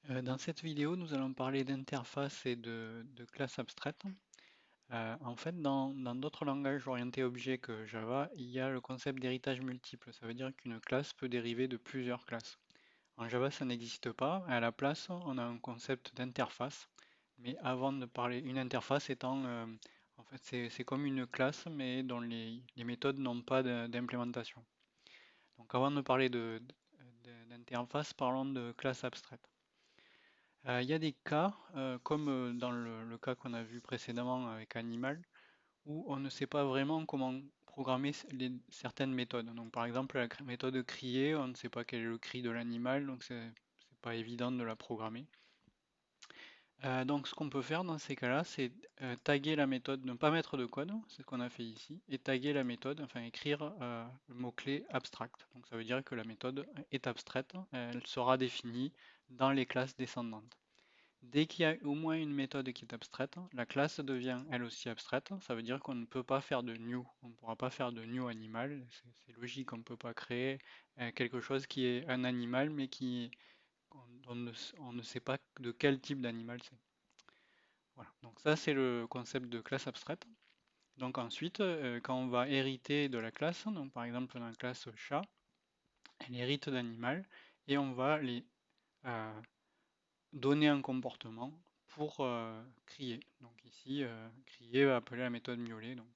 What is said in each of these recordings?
Dans cette vidéo, nous allons parler d'interface et de classes abstraites. En fait, dans d'autres langages orientés objets que Java, il y a le concept d'héritage multiple. Ça veut dire qu'une classe peut dériver de plusieurs classes. En Java, ça n'existe pas. À la place, on a un concept d'interface. Mais avant de parler, une interface étant, en fait, c'est comme une classe, mais dont les méthodes n'ont pas d'implémentation. Donc, avant de parler d'interface, parlons de classe abstraite. Il y a des cas, comme dans le cas qu'on a vu précédemment avec Animal, où on ne sait pas vraiment comment programmer certaines méthodes. Donc par exemple, la méthode crier, on ne sait pas quel est le cri de l'animal, donc c'est pas évident de la programmer. Donc ce qu'on peut faire dans ces cas-là, c'est taguer la méthode, ne pas mettre de code, c'est ce qu'on a fait ici, et taguer la méthode, enfin écrire le mot-clé abstract. Donc ça veut dire que la méthode est abstraite, elle sera définie dans les classes descendantes. Dès qu'il y a au moins une méthode qui est abstraite, la classe devient elle aussi abstraite. Ça veut dire qu'on ne peut pas faire de new. On ne pourra pas faire de new animal. C'est logique, on ne peut pas créer quelque chose qui est un animal, mais on ne sait pas de quel type d'animal c'est. Voilà. Donc ça, c'est le concept de classe abstraite. Donc ensuite, quand on va hériter de la classe, donc par exemple dans la classe chat, elle hérite d'animal et on va les euh, donner un comportement pour crier. Donc ici, crier va appeler la méthode miauler. Donc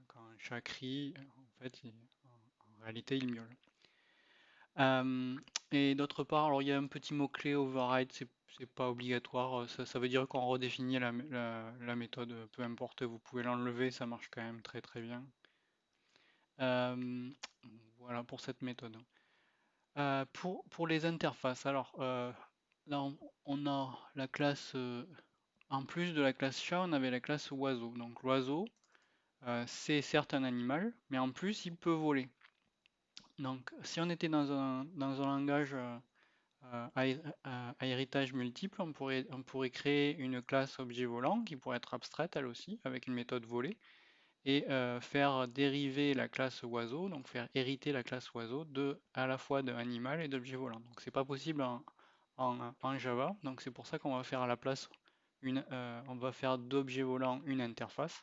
quand un chat crie, en fait, en réalité, il miaule. Et d'autre part, alors il y a un petit mot-clé override, c'est pas obligatoire, ça veut dire qu'on redéfinit la méthode, peu importe, vous pouvez l'enlever, ça marche quand même très très bien. Euh, voilà pour cette méthode. Pour les interfaces, alors là on a la classe, en plus de la classe chat, on avait la classe oiseau. Donc l'oiseau, c'est certes un animal, mais en plus il peut voler. Donc si on était dans un langage à héritage multiple, on pourrait créer une classe objet volant qui pourrait être abstraite elle aussi, avec une méthode voler, et faire dériver la classe oiseau, donc faire hériter la classe oiseau à la fois d'animal et d'objet volant. Donc c'est pas possible en Java, donc c'est pour ça qu'on va faire à la place on va faire d'objet volant une interface.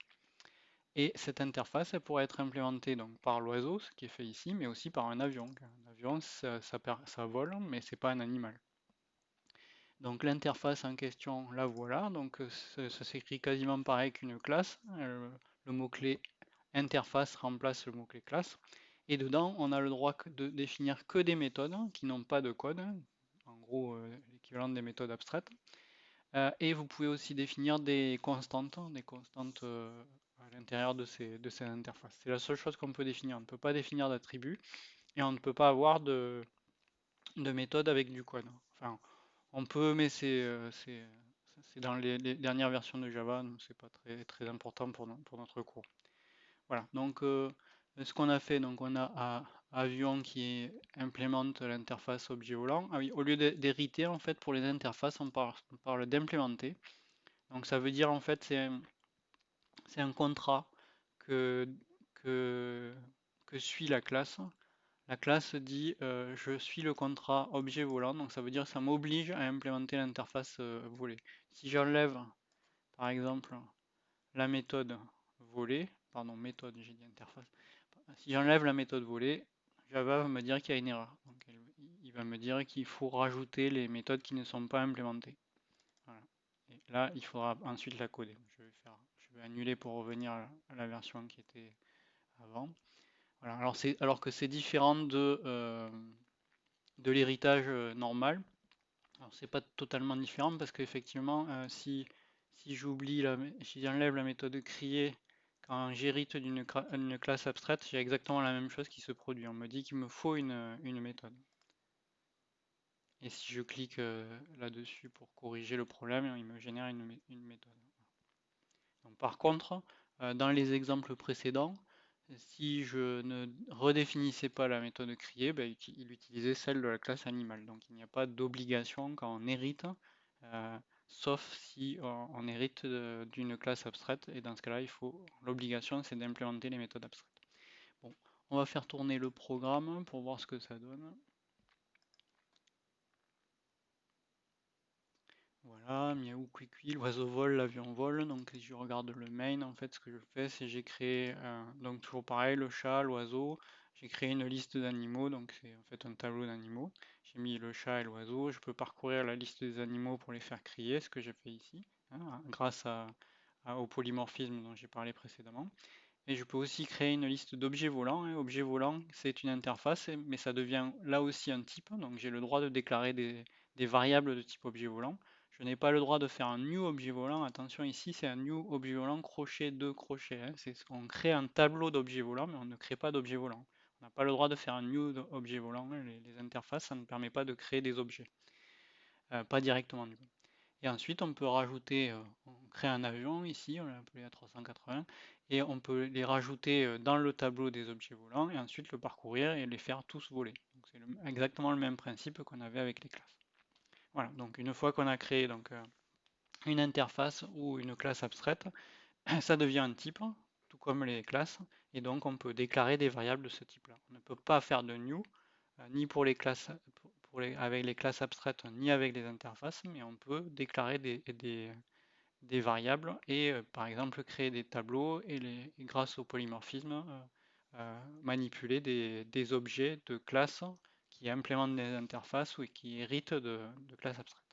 Et cette interface, elle pourrait être implémentée donc par l'oiseau, ce qui est fait ici, mais aussi par un avion. Un avion, ça vole, mais c'est pas un animal. Donc l'interface en question, la voilà. Donc ça s'écrit quasiment pareil qu'une classe. Le mot-clé interface remplace le mot-clé classe. Et dedans, on a le droit de définir que des méthodes qui n'ont pas de code. En gros, l'équivalent des méthodes abstraites. Et vous pouvez aussi définir des constantes à l'intérieur de ces interfaces. C'est la seule chose qu'on peut définir. On ne peut pas définir d'attributs et on ne peut pas avoir de méthode avec du code. Enfin, on peut, mais c'est dans les dernières versions de Java, donc c'est pas très, très important pour notre cours. Voilà, donc ce qu'on a fait, donc on a Avion qui implémente l'interface objet volant. Ah oui, au lieu d'hériter, en fait, pour les interfaces, on parle d'implémenter. Donc ça veut dire, en fait, c'est un contrat que, que, que suit la classe. La classe dit je suis le contrat objet volant, donc ça veut dire que ça m'oblige à implémenter l'interface volée. Si j'enlève par exemple la méthode volée, pardon, méthode, j'ai dit interface. Si j'enlève la méthode volée, Java va me dire qu'il y a une erreur. Donc il va me dire qu'il faut rajouter les méthodes qui ne sont pas implémentées. Voilà. Et là, il faudra ensuite la coder. Je vais annuler pour revenir à la version qui était avant. Voilà. Alors que c'est différent de l'héritage normal. Alors c'est pas totalement différent parce qu'effectivement, si si j'enlève la méthode crier quand j'hérite d'une classe abstraite, j'ai exactement la même chose qui se produit. On me dit qu'il me faut une méthode. Et si je clique là-dessus pour corriger le problème, il me génère une méthode. Donc, par contre, dans les exemples précédents, si je ne redéfinissais pas la méthode crier, ben, il utilisait celle de la classe animale. Donc il n'y a pas d'obligation quand on hérite, euh, sauf si on hérite d'une classe abstraite. Et dans ce cas-là, l'obligation, c'est d'implémenter les méthodes abstraites. Bon, on va faire tourner le programme pour voir ce que ça donne. Voilà, miaou, cuicui, l'oiseau vole, l'avion vole. Donc si je regarde le main, en fait, ce que je fais, c'est j'ai créé, donc toujours pareil, le chat, l'oiseau. J'ai créé une liste d'animaux, donc c'est en fait un tableau d'animaux. J'ai mis le chat et l'oiseau. Je peux parcourir la liste des animaux pour les faire crier, ce que j'ai fait ici, hein, grâce au polymorphisme dont j'ai parlé précédemment. Et je peux aussi créer une liste d'objets volants, hein. Objet volant, c'est une interface, mais ça devient là aussi un type. Donc j'ai le droit de déclarer des variables de type objet volant. Je n'ai pas le droit de faire un new objet volant. Attention, ici, c'est un new objet volant crochet de crochet, hein. On crée un tableau d'objets volants, mais on ne crée pas d'objet volant. On n'a pas le droit de faire un new objet volant, hein. Les interfaces, ça ne permet pas de créer des objets. Pas directement du coup. Et ensuite, on peut rajouter, on crée un avion ici, on l'a appelé A380, et on peut les rajouter dans le tableau des objets volants, et ensuite le parcourir et les faire tous voler. Donc c'est exactement le même principe qu'on avait avec les classes. Voilà, donc une fois qu'on a créé donc, une interface ou une classe abstraite, ça devient un type, tout comme les classes, et donc on peut déclarer des variables de ce type-là. On ne peut pas faire de new, ni pour les classes, avec les classes abstraites, ni avec les interfaces, mais on peut déclarer des variables et par exemple créer des tableaux et grâce au polymorphisme manipuler des objets de classe qui implémentent des interfaces ou qui héritent de classes abstraites.